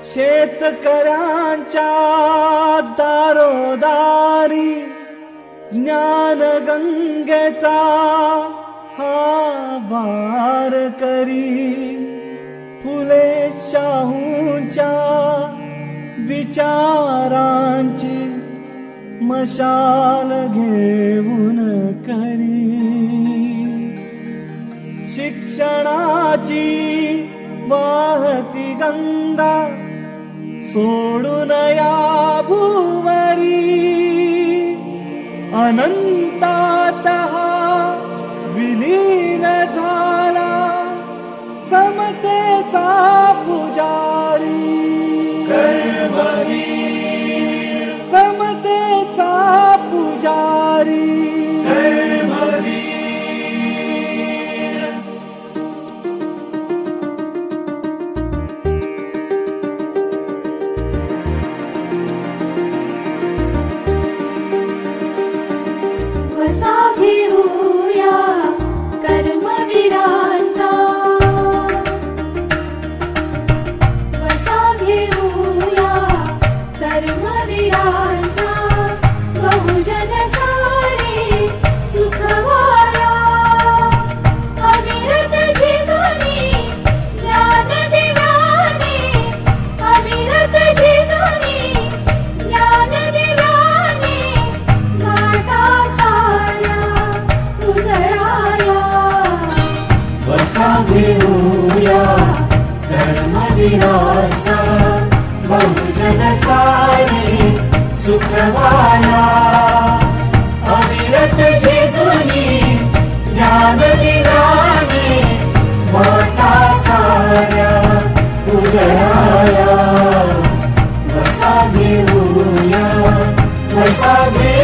शेतकऱ्यांच्या दारोदारी ज्ञान गंगेचा हा वार करी, फुले शाहूंच्या विचारांची मशाल घेऊन करी, शिक्षणाची वाहती गंगा सोडून या भूवरी, अनंतात हा विलीन झाला समतेचा पुजारी, कर्मवीर समतेचा पुजारी, कर्मवीर. वसा घेऊया कर्मवीरांचा, वसा घेऊया कर्मवीरांचा, बहुजन सारे सुखवाया, अविरत झिजूनी ज्ञान दिव्याने, अविरत झिजूनी ज्ञान दिव्याने, घाटा साऱ्या उजळाया. वसा घेऊया कर्मवीरांचा, बहुजन सारे सुखवाया, अविरत झिजूनी ज्ञान दिव्याने, वाटा साऱ्या उजळाया. वसा घेऊया, वसा घेऊया